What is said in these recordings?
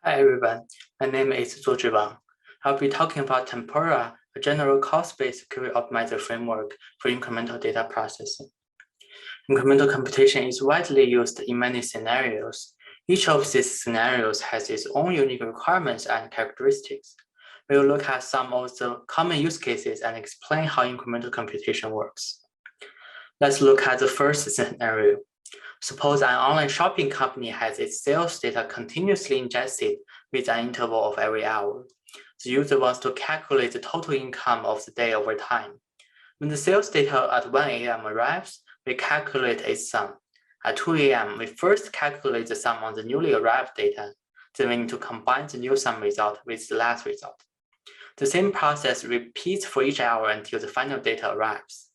Hi everyone, my name is Zuozhi Wang. I'll be talking about Tempura, a general cost-based query optimizer framework for incremental data processing. Incremental computation is widely used in many scenarios. Each of these scenarios has its own unique requirements and characteristics. We will look at some of the common use cases and explain how incremental computation works. Let's look at the first scenario. Suppose an online shopping company has its sales data continuously ingested with an interval of every hour. The user wants to calculate the total income of the day over time. When the sales data at 1 a.m. arrives, we calculate its sum. At 2 a.m., we first calculate the sum on the newly arrived data, then we need to combine the new sum result with the last result. The same process repeats for each hour until the final data arrives.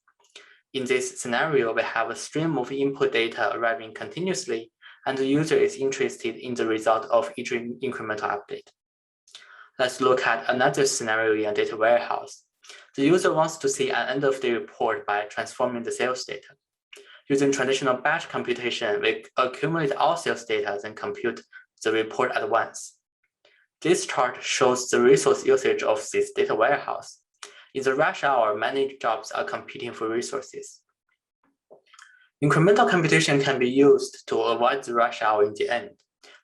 In this scenario, we have a stream of input data arriving continuously, and the user is interested in the result of each incremental update. Let's look at another scenario in a data warehouse. The user wants to see an end-of-day report by transforming the sales data. Using traditional batch computation, we accumulate all sales data and compute the report at once. This chart shows the resource usage of this data warehouse. In the rush hour, many jobs are competing for resources. Incremental computation can be used to avoid the rush hour in the end.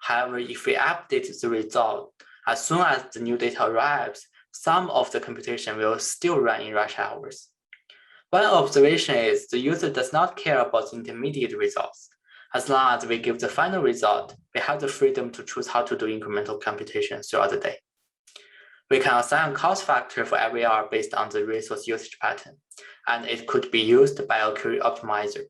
However, if we update the result, as soon as the new data arrives, some of the computation will still run in rush hours. One observation is the user does not care about the intermediate results. As long as we give the final result, we have the freedom to choose how to do incremental computation throughout the day. We can assign a cost factor for every hour based on the resource usage pattern, and it could be used by a query optimizer.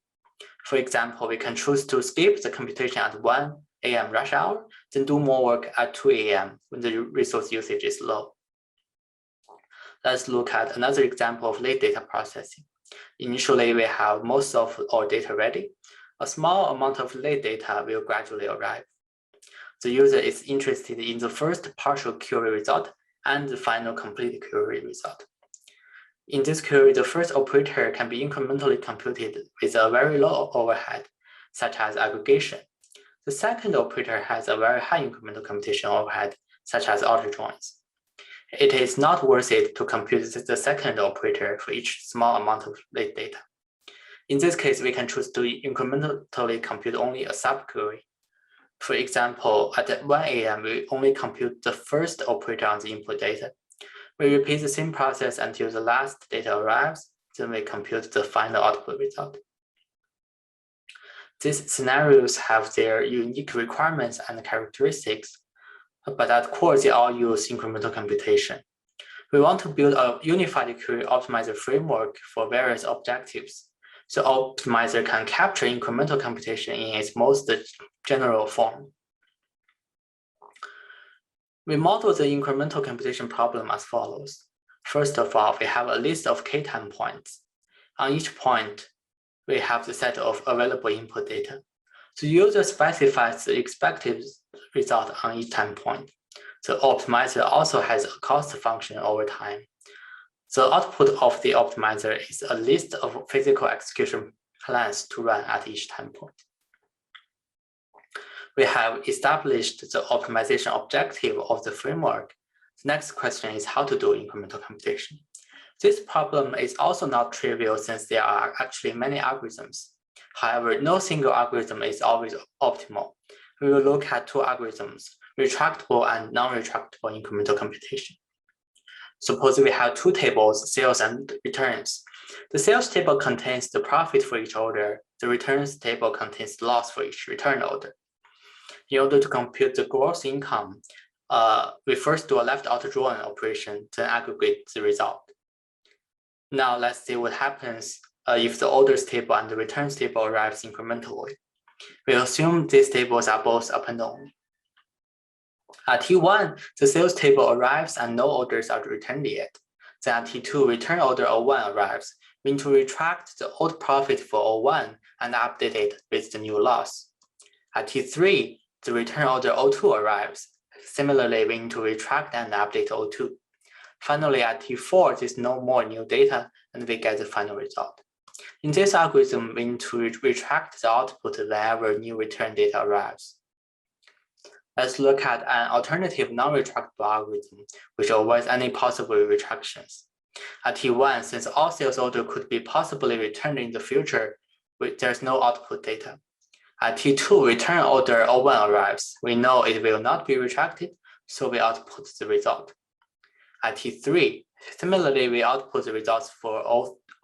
For example, we can choose to skip the computation at 1 a.m. rush hour, then do more work at 2 a.m. when the resource usage is low. Let's look at another example of late data processing. Initially, we have most of our data ready. A small amount of late data will gradually arrive. The user is interested in the first partial query result and the final complete query result. In this query, the first operator can be incrementally computed with a very low overhead, such as aggregation. The second operator has a very high incremental computation overhead, such as outer joins. It is not worth it to compute the second operator for each small amount of late data. In this case, we can choose to incrementally compute only a subquery. For example, at 1 a.m., we only compute the first operator on the input data. We repeat the same process until the last data arrives, then we compute the final output result. These scenarios have their unique requirements and characteristics, but at core, they all use incremental computation. We want to build a unified query optimizer framework for various objectives, so optimizer can capture incremental computation in its most general form. We model the incremental computation problem as follows. First of all, we have a list of k time points. On each point, we have the set of available input data. The user specifies the expected result on each time point. The optimizer also has a cost function over time. The output of the optimizer is a list of physical execution plans to run at each time point. We have established the optimization objective of the framework. The next question is how to do incremental computation. This problem is also not trivial since there are actually many algorithms. However, no single algorithm is always optimal. We will look at two algorithms, retractable and non-retractable incremental computation. Suppose we have two tables, sales and returns. The sales table contains the profit for each order. The returns table contains the loss for each return order. In order to compute the gross income, we first do a left-out drawing operation, then aggregate the result. Now let's see what happens if the orders table and the returns table arrives incrementally. We assume these tables are both up and down. At T1, the sales table arrives and no orders are returned yet. Then at T2, return order 01 arrives. We need to retract the old profit for 01 and update it with the new loss. At T3, the return order 02 arrives. Similarly, we need to retract and update 02. Finally, at T4, there's no more new data, and we get the final result. In this algorithm, we need to retract the output whenever new return data arrives. Let's look at an alternative non-retractable algorithm which avoids any possible retractions. At T1, since all sales orders could be possibly returned in the future, there's no output data. At T2, return order O1 arrives. We know it will not be retracted, so we output the result. At T3, similarly, we output the results for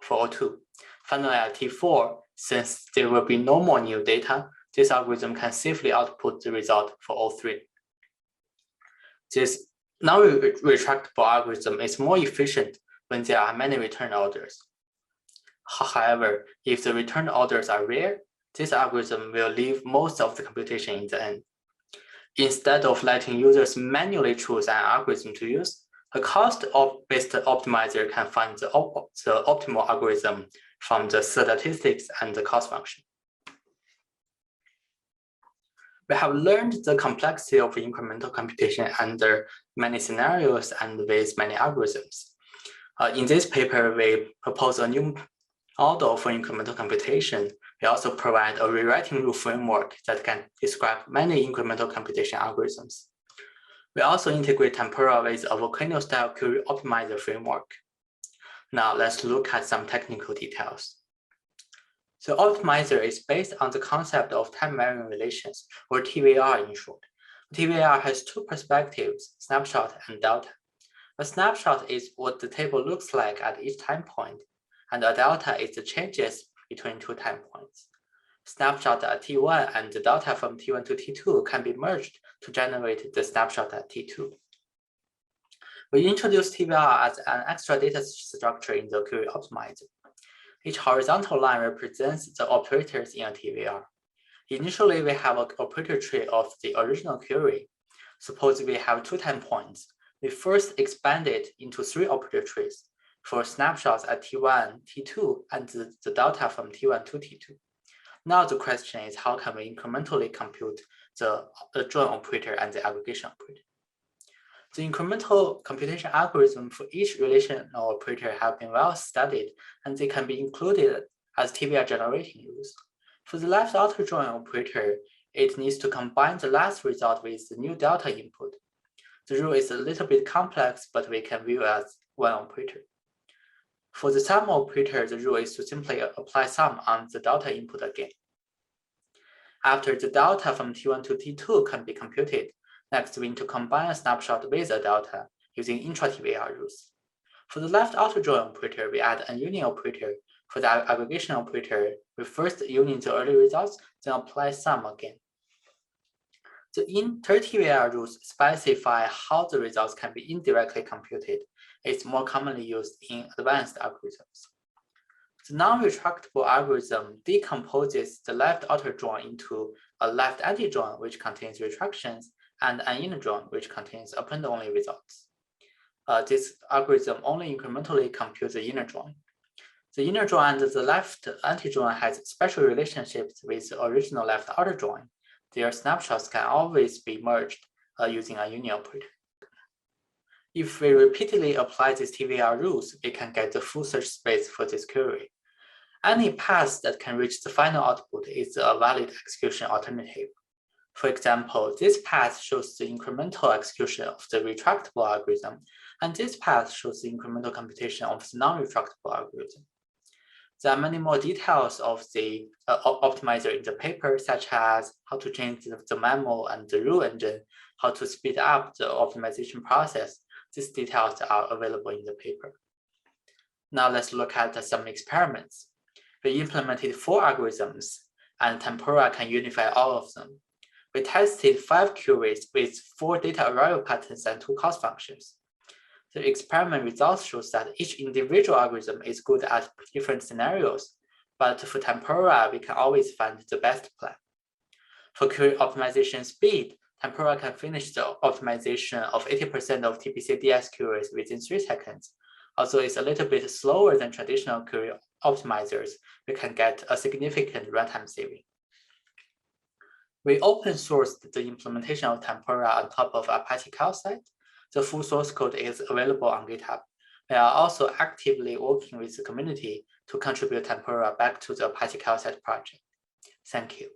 O2. Finally, at T4, since there will be no more new data, this algorithm can safely output the result for O3. This non-retractable algorithm is more efficient when there are many return orders. However, if the return orders are rare, this algorithm will leave most of the computation in the end. Instead of letting users manually choose an algorithm to use, a cost-based optimizer can find the optimal algorithm from the statistics and the cost function. We have learned the complexity of incremental computation under many scenarios and with many algorithms. In this paper, we propose a new model for incremental computation. We also provide a rewriting rule framework that can describe many incremental computation algorithms. We also integrate Tempura with a volcano-style query optimizer framework. Now let's look at some technical details. The optimizer is based on the concept of time-varying relations, or TVR in short. TVR has two perspectives, snapshot and delta. A snapshot is what the table looks like at each time point, and a delta is the changes between two time points. Snapshot at T1 and the delta from T1 to T2 can be merged to generate the snapshot at T2. We introduce TVR as an extra data structure in the query optimizer. Each horizontal line represents the operators in a TVR. Initially, we have an operator tree of the original query. Suppose we have two time points. We first expand it into three operator trees for snapshots at T1, T2, and the delta from T1 to T2. Now the question is, how can we incrementally compute the join operator and the aggregation operator? The incremental computation algorithm for each relational operator have been well studied, and they can be included as TVR generating rules. For the left outer join operator, it needs to combine the last result with the new delta input. The rule is a little bit complex, but we can view as one operator. For the sum operator, the rule is to simply apply sum on the delta input again. After the delta from T1 to T2 can be computed, next we need to combine a snapshot with a delta using intra-TVR rules. For the left outer join operator, we add an union operator. For the aggregation operator, we first union the early results, then apply sum again. The inter-TVR rules specify how the results can be indirectly computed. It's more commonly used in advanced algorithms. The non-retractable algorithm decomposes the left outer join into a left anti-join, which contains retractions, and an inner join, which contains append-only results. This algorithm only incrementally computes the inner join. The inner join and the left anti-join has special relationships with the original left outer join. Their snapshots can always be merged using a union operator. If we repeatedly apply these TVR rules, we can get the full search space for this query. Any path that can reach the final output is a valid execution alternative. For example, this path shows the incremental execution of the retractable algorithm, and this path shows the incremental computation of the non-retractable algorithm. There are many more details of the optimizer in the paper, such as how to change the memo and the rule engine, how to speed up the optimization process. These details are available in the paper. Now let's look at some experiments. We implemented 4 algorithms, and Tempura can unify all of them. We tested 5 queries with 4 data arrival patterns and 2 cost functions. The experiment results shows that each individual algorithm is good at different scenarios, but for Tempura, we can always find the best plan. For query optimization speed, Tempura can finish the optimization of 80% of TPC-DS queries within 3 seconds. Although it's a little bit slower than traditional query optimizers, we can get a significant runtime saving. We open sourced the implementation of Tempura on top of Apache Calcite. The full source code is available on GitHub. We are also actively working with the community to contribute Tempura back to the Apache Calcite project. Thank you.